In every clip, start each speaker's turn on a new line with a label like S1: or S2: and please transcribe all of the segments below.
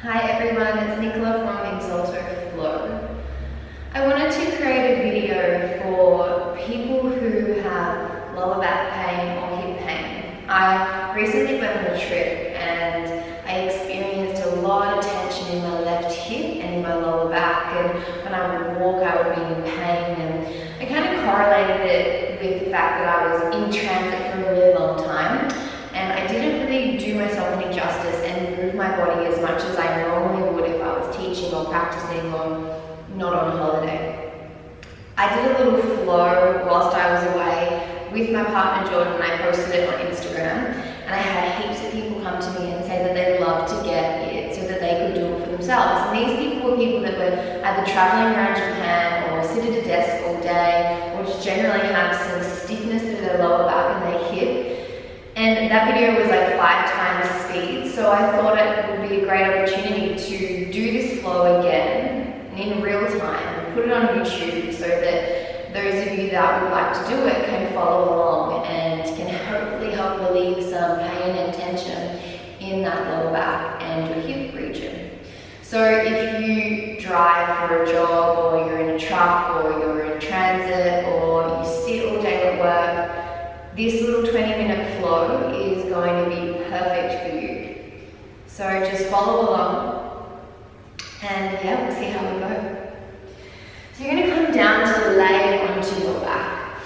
S1: Hi everyone, it's Nicola from Exalto Flow. I wanted to create a video for people who have lower back pain or hip pain. I recently went on a trip and I experienced a lot of tension in my left hip and in my lower back, and when I would walk I would be in pain, and I kind of correlated it with the fact that I was in transit for a really long time. And I didn't really do myself any justice and move my body as much as I normally would if I was teaching or practicing or not on holiday. I did a little flow whilst I was away with my partner Jordan, and I posted it on Instagram, and I had heaps of people come to me and say that they'd love to get it so that they could do it for themselves. And these people were people that were either traveling around Japan or sit at a desk all day or just generally have some stiffness through their lower back and their hip. And that video was like 5 times speed, so I thought it would be a great opportunity to do this flow again in real time and put it on YouTube so that those of you that would like to do it can follow along and can hopefully help relieve some pain and tension in that lower back and your hip region. So if you drive for a job, or you're in a truck, or you're in transit, or you sit all day at work, this little 20-minute flow is going to be perfect for you. So just follow along and yeah, we'll see how we go. So you're going to come down to lay onto your back.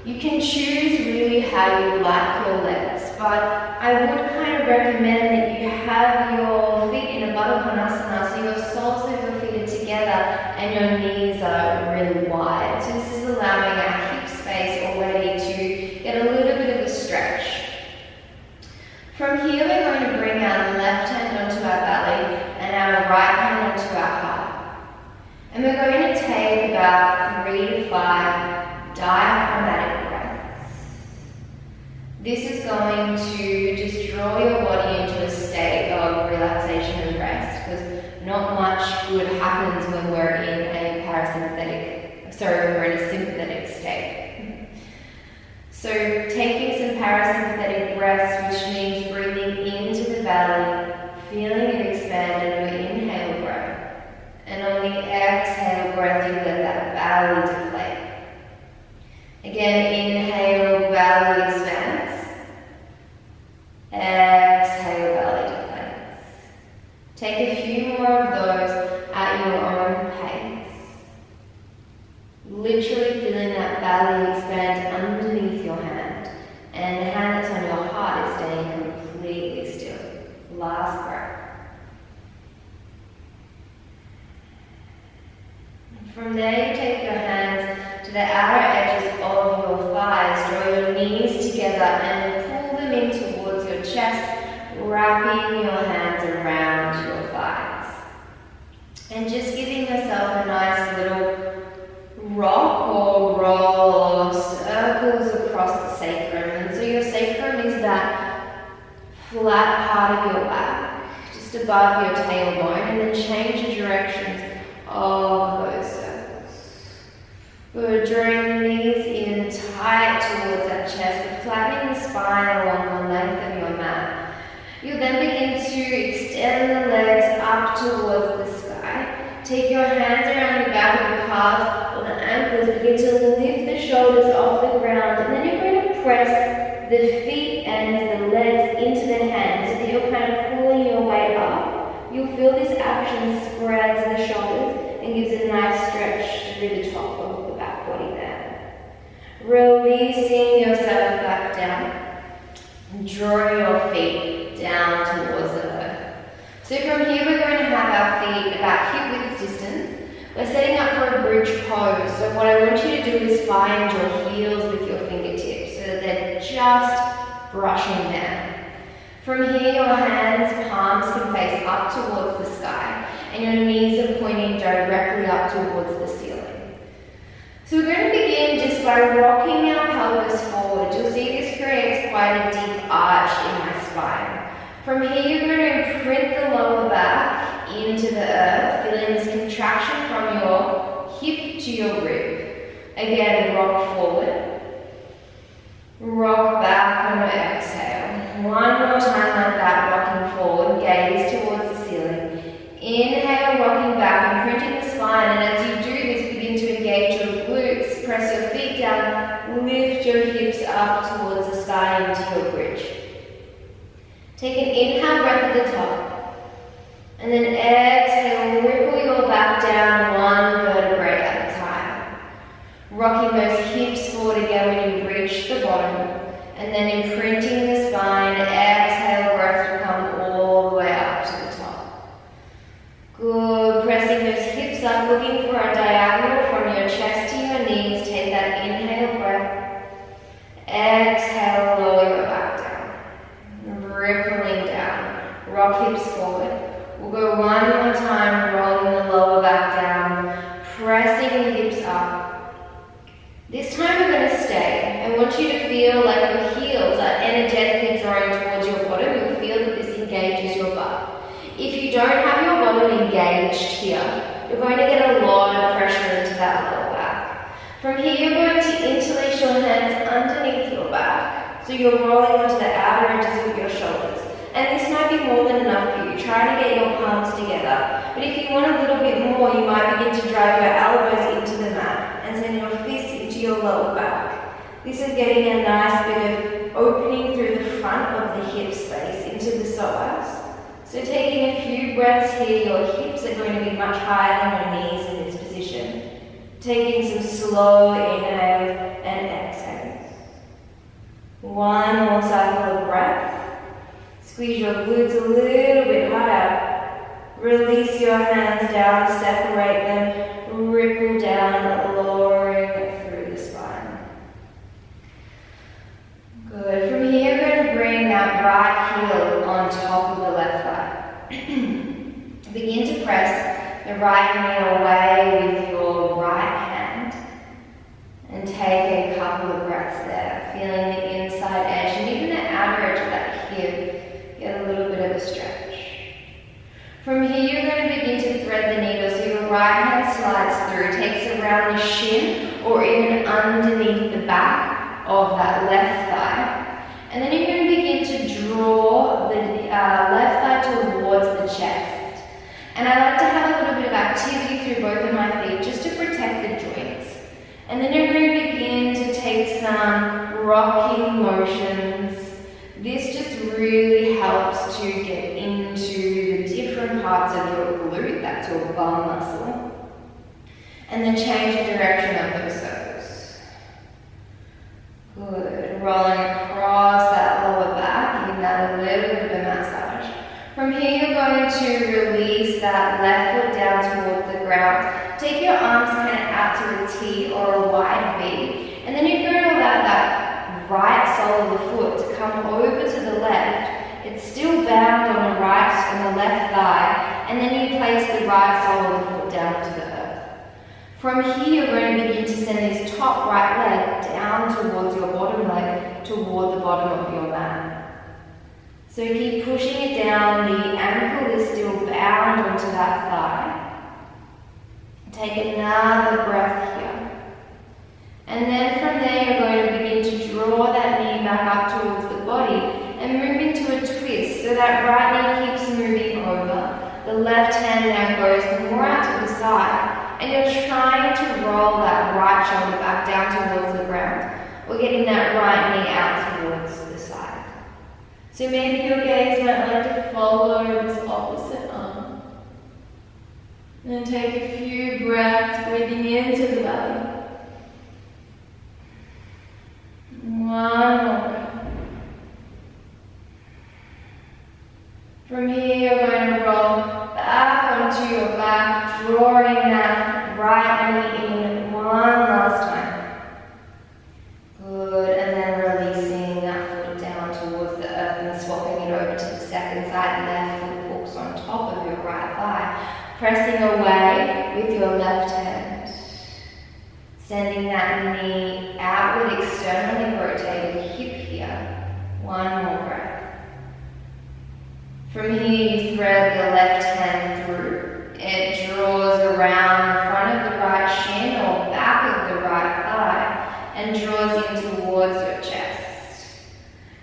S1: You can choose really how you like your legs, but I would kind of recommend that you have your feet in a Baddha Konasana, so your soles of your feet are together and your knees are really wide. So this is allowing our hip space already to get a little bit of a stretch. From here we're going to bring our left hand onto our belly and our right hand onto our heart. And we're going to take about 3 to 5 diaphragmatic breaths. This is going to just draw your body into a state of relaxation and rest, because not much good happens when we're in a when we're in a sympathetic state. So taking some parasympathetic breaths, which means breathing into the belly, feeling it expand on your inhale breath. And on the exhale breath, you let that belly deflate. Again, inhale, belly expands. Exhale, belly deflates. Take a few more of those at your own pace. Literally feeling that belly expand underneath your hand, and the hand that's on your heart is staying completely still. Last breath. And from there, you take your hands to the outer edges of your thighs, draw your knees together and pull them in towards your chest, wrapping your hands around your thighs. And just giving yourself a nice little rock or roll or circles across the sacrum. And so your sacrum is that flat part of your back, just above your tailbone, and then change the directions of those circles. Good, drawing the knees in tight towards that chest, but flattening the spine along the length of your mat. You'll then begin to extend the legs up towards the sky. Take your hands around the back of the calves or the ankles, begin to lift the shoulders off the ground, and then you're going to press the feet and the legs into the hands so that you're kind of pulling your way up. You'll feel this action spreads the shoulders and gives a nice stretch through the top of the back body there. Releasing yourself back down and draw your feet down towards the earth. So from here we're going to have our feet about hip width distance. We're setting up for a bridge pose. So what I want you to do is find your heels with your fingertips so that they're just brushing down. From here your hands, palms can face up towards the sky, and your knees are pointing directly up towards the ceiling. So we're going to begin just by rocking our pelvis forward. You'll see this creates quite a deep arch in my spine. From here, you're going to imprint the lower back into the earth, feeling this contraction from your hip to your rib. Again, rock forward. Rock back on your exhale. One more time like that, rocking forward, gaze towards the ceiling. looking for a diagonal from your chest to your knees. Take that inhale breath. Exhale, lower your back down. Rippling down. Rock hips forward. We'll go one more time, rolling the lower back down, pressing the hips up. This time we're going to stay. I want you to feel like your heels are energetically drawing towards your bottom. You'll feel that this engages your butt. If you don't have your bottom engaged here, you're going to get a lot of pressure into that lower back. From here, you're going to interlace your hands underneath your back. So you're rolling onto the outer edges of your shoulders. And this might be more than enough for you. Try to get your palms together. But if you want a little bit more, you might begin to drive your elbows into the mat and send your fists into your lower back. This is getting a nice bit of opening through the front of the hip space into the psoas. So taking a few breaths here, your hips are going to be much higher than your knees in this position. Taking some slow inhales and exhales. One more cycle of breath. Squeeze your glutes a little bit higher. Release your hands down, separate them, ripple down, lowering through the spine. Good. From here, you're going to bring that right heel on top of the left thigh. Begin to press the right knee away with your right hand and take a couple of breaths there, feeling the inside edge and even the outer edge of that hip. Get a little bit of a stretch. From here, you're going to begin to thread the needle so your right hand slides through, takes around the shin or even underneath the back of that left thigh. And then you're going to begin to draw the left thigh towards the chest. And I like to have a little bit of activity through both of my feet just to protect the joints. And then you're going to begin to take some rocking motions. This just really helps to get into the different parts of your glute, that's your bum muscle. And then change the direction of those circles. Good. Rolling across that lower back, giving that a little bit of a massage. From here, you're going to release that left foot down towards the ground. Take your arms kind of out to a T or a wide V. And then you're going to allow that right sole of the foot to come over to the left. It's still bound on the right and the left thigh, and then you place the right sole of the foot down to the earth. From here, you're going to begin to send this top right leg down towards your bottom leg, toward the bottom of your mat. So keep pushing it down, the ankle is still bound onto that thigh. Take another breath here. And then from there, you're going to begin to draw that knee back up towards the body and move into a twist. So that right knee keeps moving over. The left hand now goes more out to the side. And you're trying to roll that right shoulder back down towards the ground. Or getting that right knee out towards the side. So maybe your gaze might like to follow this opposite arm. And take a few breaths, breathing into the belly. One more breath. From here, you're going to roll back onto your back, drawing that right knee in one last time. Good, and then releasing that foot down towards the earth and swapping it over to the second side. Left foot hooks on top of your right thigh, pressing away with your left hand. Sending that knee outward, externally rotated hip here. One more breath. From here, you thread the left hand through. It draws around the front of the right shin or back of the right thigh and draws in towards your chest.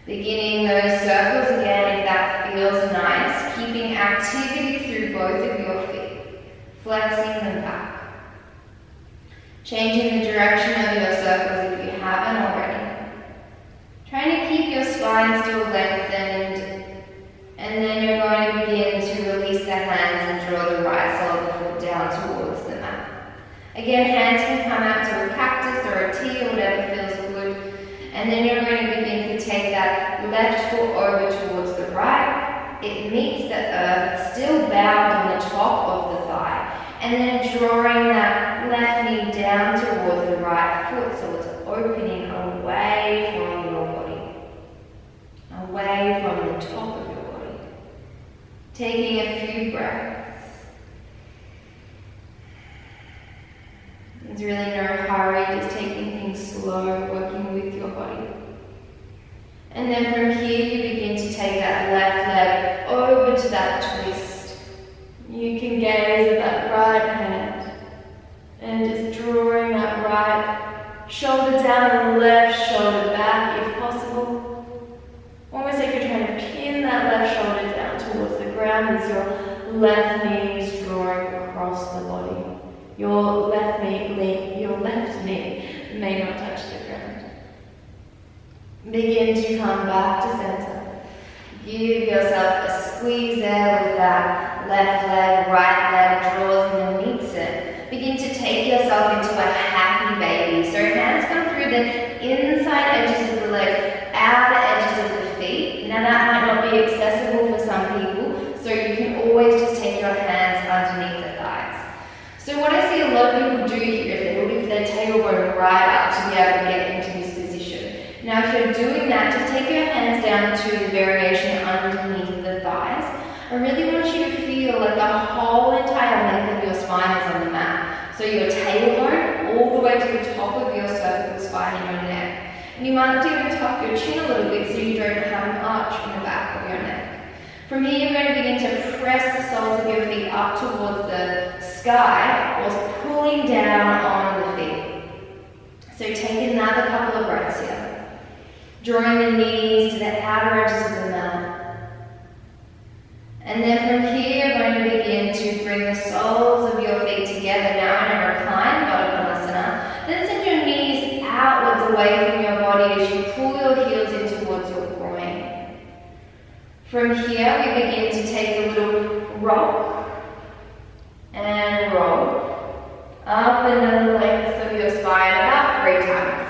S1: Beginning those circles again if that feels nice, keeping activity through both of your feet, flexing them back. Changing the direction of your circles if you haven't already. Trying to keep your spine still lengthened, and then you're going to begin to release the hands and draw the right sole of the foot down towards the mat. Again, hands can come out to a cactus or a T or whatever feels good, and then you're going to begin to take that left foot over towards the right. It meets the earth, still bound on the top of the thigh, and then drawing breaths. There's really no hurry, just taking things slow, working with your body. And then from here you begin to take that left leg over to that twist. You can gaze at that right hand and just drawing that right shoulder down and left shoulder back if possible. Almost like you're trying to pin that left shoulder down towards the ground as your left knee is drawing across the body. Your left knee may not touch the ground. Begin to come back to center. Give yourself a squeeze there with that left leg, right leg draws and meets it. Begin to take yourself into a happy baby. So hands come through the inside edges of the legs, outer edges of the feet. Now that might not be accessible for some people, so you can always just take your hands underneath the thighs. So what I see a lot of people do here is they will lift their tailbone right up to be able to get into this position. Now if you're doing that, just take your hands down to the variation underneath the thighs. I really want you to feel like the whole entire length of your spine is on the mat. So your tailbone all the way to the top of your cervical spine in your neck. And you might even tuck your chin a little bit so you don't have an arch in the back of your neck. From here you're going to begin to press the soles of your feet up towards the sky whilst pulling down on the feet. So take another couple of breaths here. Drawing the knees to the outer edges of the mat. And then from here you're going to begin to bring the soles of your feet together now in a reclined Baddha. Then send your knees outwards away from your body as you pull your heels in towards your groin. From here we begin to take a little rock and roll up and down the length of your spine about 3 times.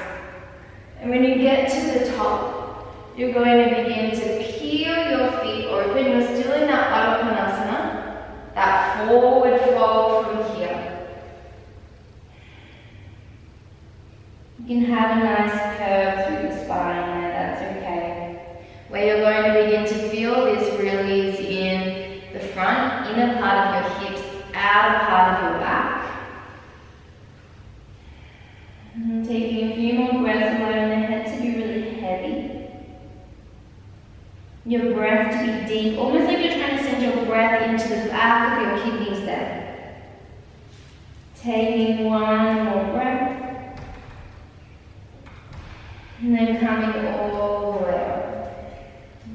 S1: And when you get to the top, you're going to begin to peel your feet open. You're still in that Baddha, that forward fold from here. You can have a nice curve through the spine there, that's okay. Where you're going to begin to feel this release in the front, inner part of your hips, outer part of your back. And taking a few more breaths, allowing the head to be really heavy. Your breath to be deep, almost like you're trying to send your breath into the back of your kidneys there. Taking one more breath. And then coming all the way up.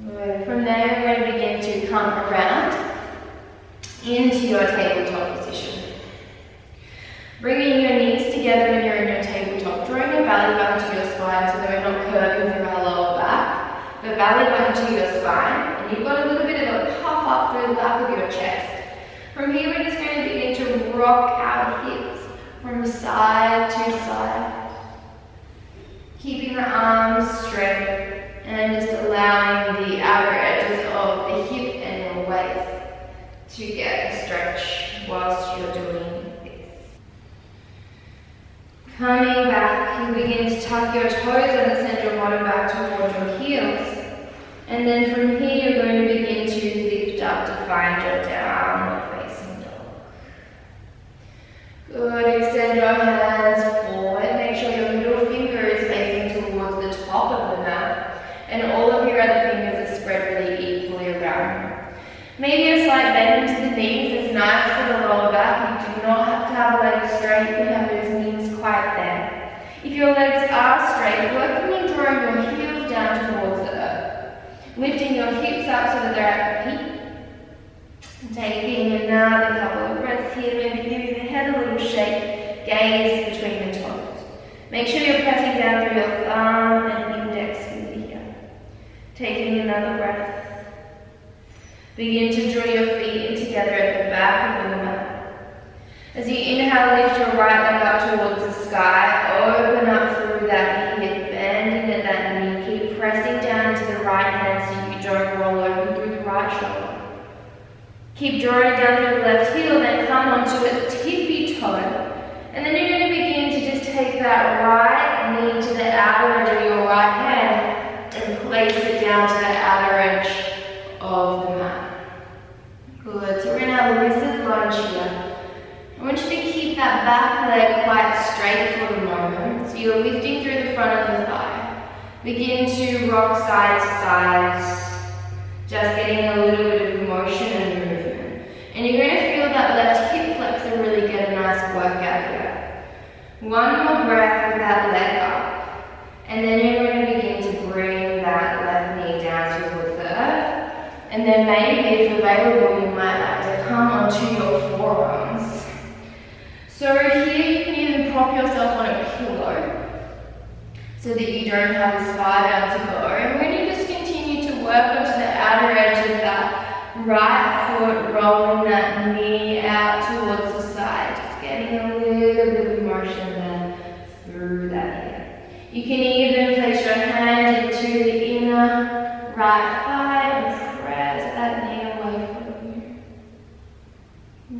S1: Good. From there, we're going to begin to come around into your tabletop position. Bringing your knees together when you're in your tabletop, drawing your belly button to your spine so that we're not curving through our lower back. The belly button to your spine, and you've got a little bit of a puff up through the back of your chest. From here, we're just going to begin to rock our hips from side to side. Keeping the arms straight and just allowing the outer edges of the hip and your waist to get a stretch whilst you're doing this. Coming back, you begin to tuck your toes and send your bottom back towards your heels. And then from here, you're going to begin to lift up to find your downward facing dog. Good, extend your hands forward. Make sure your middle finger is facing towards the top of the mat. And all of your other fingers are spread really equally around. Maybe a slight bend into the knees is nice for the lower back. You do not have to have legs straight, you can have those knees quite bent. If your legs are straight, working on drawing your heels down towards the earth. Lifting your hips up so that they're at the feet. Taking another couple of breaths here, maybe giving the head a little shake, gaze between the toes. Make sure you're pressing down through your thumb and index finger here. Taking another breath. Begin to draw your feet in together at the back of the mat. As you inhale, lift your right leg up towards the sky. Open up through that hip, bending at that knee. Keep pressing down into the right hand so you don't roll over through the right shoulder. Keep drawing down through the left heel, then come onto a tippy toe. And then you're going to begin to just take that right knee to the outer edge of your right hand and place it down to the outer edge of the mat. Good. So we're going to a lizard lunge here. I want you to keep that back leg quite straight for the moment. So you're lifting through the front of the thigh. Begin to rock side to side, just getting a little bit of motion and movement. And you're going to feel that left hip flexor really get a nice workout here. One more breath with that leg up. And then you're going to begin to bring that left knee down towards the earth. And then maybe, if available, you might like to come onto your forearms. So here you can even prop yourself on a pillow so that you don't have as far down to go. And we're going to just continue to work onto the outer edge of that right foot, rolling that knee out towards the side. Just getting a little bit of motion there through that hip. You can even place your hand into the inner right thigh and press that knee away from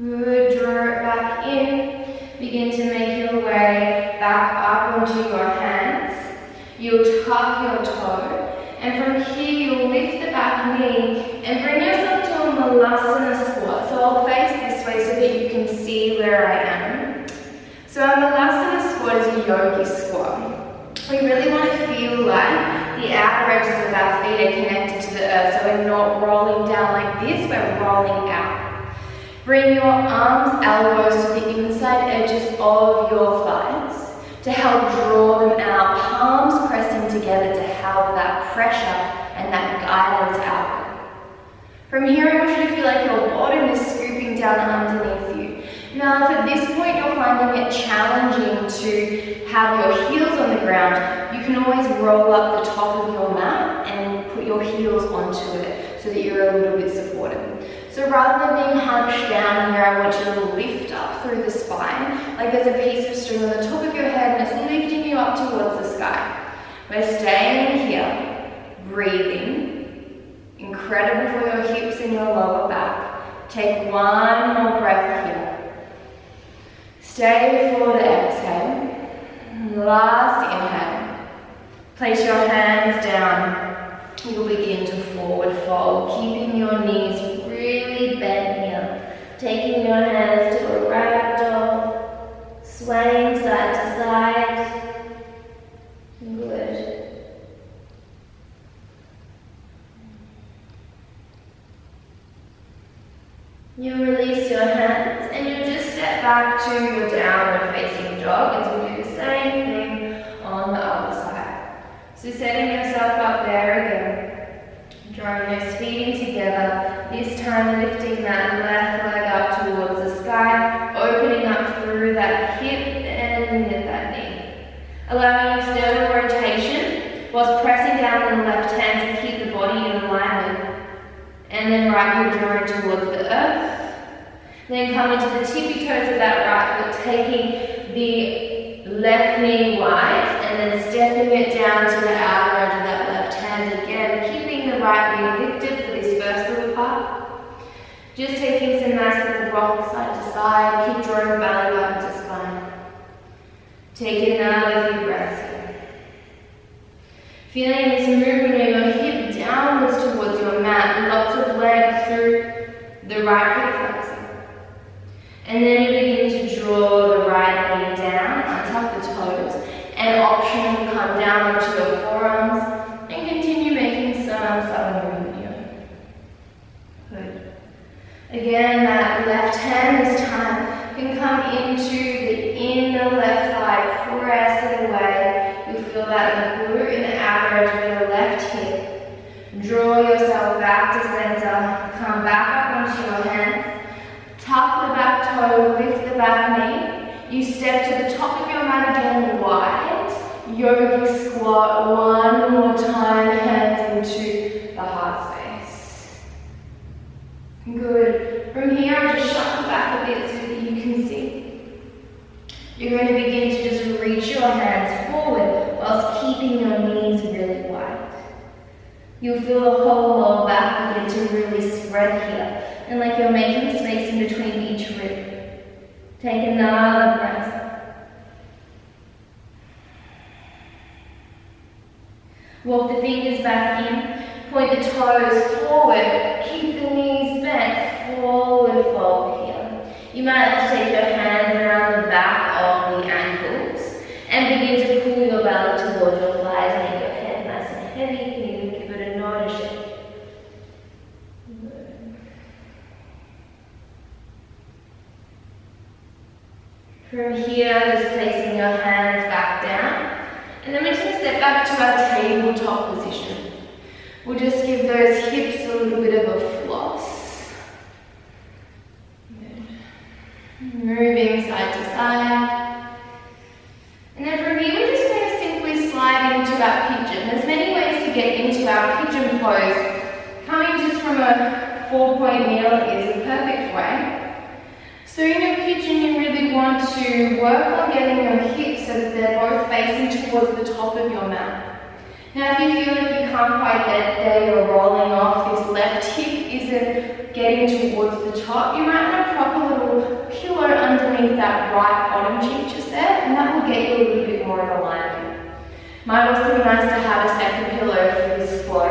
S1: you. Good, draw it back in. Begin to make your way back up onto your hands. You'll tuck your toe, and from here you'll lift the back knee and bring yourself to a Malasana squat. So I'll face this way so that you can see where I am. So a Malasana squat is a yogi squat. We really want to feel like the outer edges of our feet are connected to the earth, so we're not rolling down like this, we're rolling out. Bring your arms, elbows to the inside edges of your thighs to help draw them out, palms pressing together to help that pressure and that guidance out. From here, I want you to feel like your bottom is scooping down underneath you. Now, if at this point you're finding it challenging to have your heels on the ground, you can always roll up the top of your mat and put your heels onto it so that you're a little bit supported. So rather than being hunched down here, I want you to lift up through the spine, like there's a piece of string on the top of your head and it's lifting you up towards the sky. We're staying here, breathing. Incredible for your hips and your lower back. Take one more breath here. Stay for the exhale. Last inhale. Place your hands down. You'll begin to forward fold, keeping your knees really bent here. Taking your hands to a ragdoll, swaying side to side. Good. You release your hands and you just step back to your downward facing dog as we do the same thing on the other side. So setting yourself up there again, drawing those feet in together, this time lifting that left leg up towards the sky, opening up through that hip and into that knee. Allowing external rotation whilst pressing down on the left hand to keep the body in alignment. And then right heel drawing towards the earth. Then come into the tippy toes of that right foot, taking the left knee wide and then stepping it down to the outer edge of that left hand again, keeping the right knee lifted for this first little part. Just taking some nice little rock side to side, keep drawing belly button to spine. Take another few breaths here. Feeling this movement of your hip downwards towards your mat, lots of length through the right hip flexor. And then you begin to draw the right knee down, untuck the toes, and optionally come down onto your forearms and continue making some subtle movement here. Good. Again, that left hand this time can come into the inner left thigh, press it away. You'll feel that in the glute in the outer edge of your left hip. Draw yourself back to center, come back up onto your hands, tuck the back toe, lift the back knee. You step to the top of your mat again, wide, yogi squat, one more time, hands into the heart space. Good. From here, I'll just shuffle back a bit so that you can see. You're going to begin to just reach your hands forward whilst keeping your knees really wide. You'll feel the whole lower back begin to really spread here, and like you're making space in between each rib. Take another breath. Walk the fingers back in, point the toes forward, keep the knees bent, forward fold. You might have to take your hands around the back of the ankles and begin to pull your belly towards your thighs. Make your head nice and heavy. You can even give it a nod, a shake. From here, just placing your hands back down. And then we're just going to step back to our tabletop position. We'll just give those hips a little bit of a floss. Good. Moving side to side. And then from here, we're just going to simply slide into our pigeon. There's many ways to get into our pigeon pose. Coming just from a 4-point kneel is a perfect way. So in your pigeon, you really want to work on getting your hips so that they're both facing towards the top of your mat. Now if you feel like you can't quite get there, you're rolling off, this left hip isn't getting towards the top, you might want to prop a little pillow underneath that right bottom cheek just there, and that will get you a little bit more of alignment. Might also be nice to have a second pillow for this flow,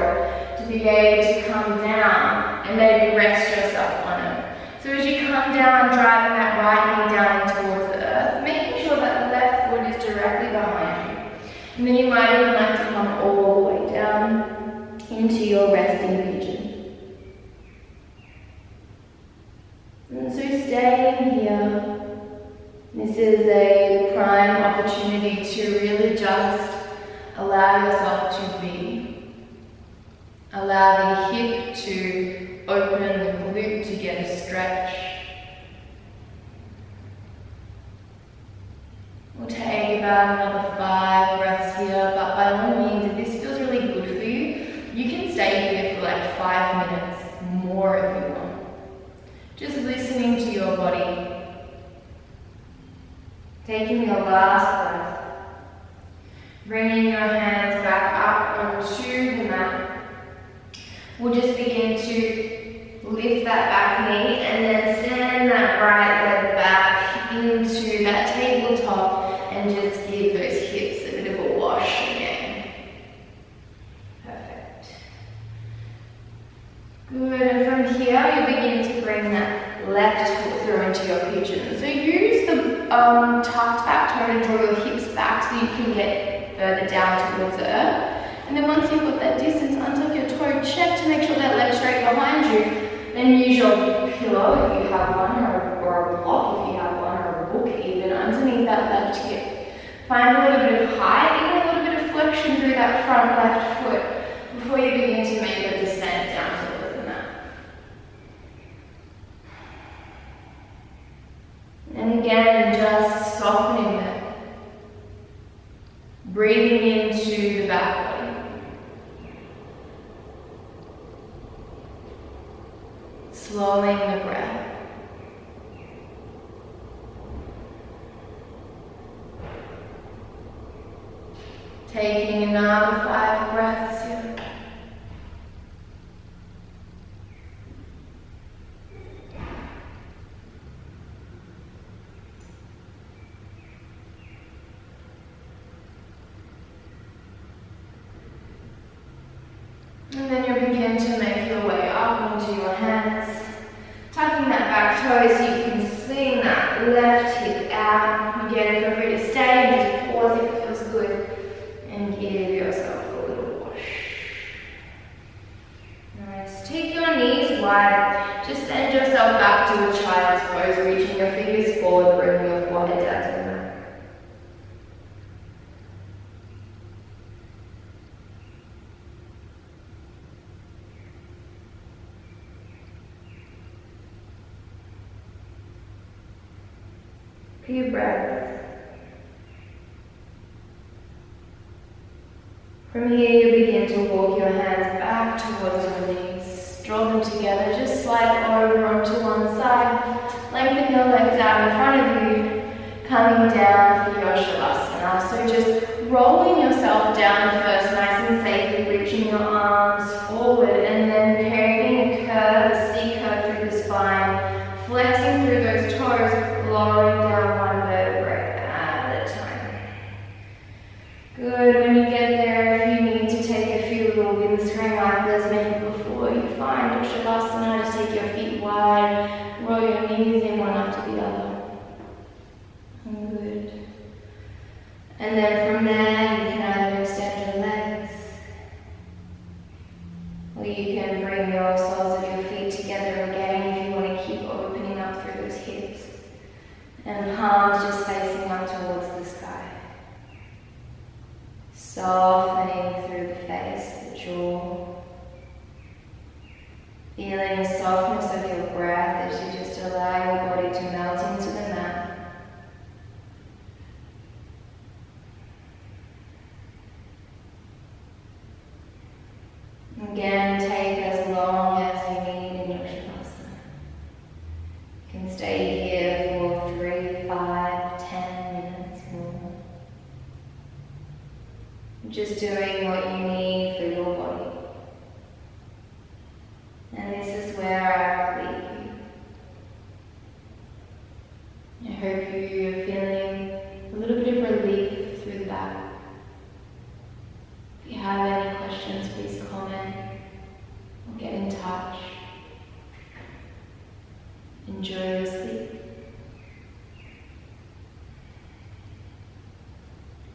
S1: to be able to come down and maybe rest yourself on it. So as you come down, driving that right knee down towards the earth, making sure that the left foot is directly behind you. And then you might even like to come all the way down into your resting pigeon. And so staying here, this is a prime opportunity to really just allow yourself to be. Allow the hip to open, the glute to get a stretch. We'll take about another 5 breaths here, but by all means, if this feels really good for you, you can stay here for like 5 minutes more if you want. Just listening to your body. Taking your last breath. Bringing your hands back up onto the mat. We'll just begin to lift that back knee and then send that right leg back into that tabletop and just give those hips a bit of a wash again. Perfect. Good, and from here you'll begin to bring that left foot through into your pigeon. So use the tucked back toe to draw your hips back so you can get further down towards the earth. And then once you've got that distance, untuck your toe, check to make sure that leg's straight behind you. Then use your pillow if you have one, or a block if you have one, or a book even, underneath that left hip. Find a little bit of height, even a little bit of flexion through that front left foot before you begin to make a descent down towards the mat. And again, just softening it. Breathing into the back body. Slowing the breath. Taking another 5 breaths here. And then you'll begin to make your way up into your hands, tucking that back toe so you can swing that left hip out. Again, feel free to stay and just pause if it feels good and give yourself a little wash. Nice. Take your knees wide. Just send yourself back to a child's pose, reaching your fingers forward, bringing your forehead down to the mat. Few breaths. From here, you begin to walk your hands back towards your knees. Draw them together, just slide over onto one side. Lengthen your legs out in front of you, coming down for your Shavasana. So just rolling yourself down first, nice and safely, reaching your arms forward, and then creating a curve, a C curve through the spine, flexing through those toes, lowering down one vertebrae at a time. Good, when you get there, if you need to take a few little wind spring like those mentioned before, you find your Shavasana, just take your feet wide, roll your knees in one after the other. And then from there, you can either extend your legs, or you can bring your soles of your feet together again if you want to keep opening up through those hips. And palms just facing up towards the sky. Softening through the face, the jaw. Feeling the softness of your breath as you just allow your body to melt into the mat. Again, take as long as you need in your shavasana. You can stay here for 3, 5, 10 minutes more. Just doing what you need for your body. And this is where I will leave you. I hope you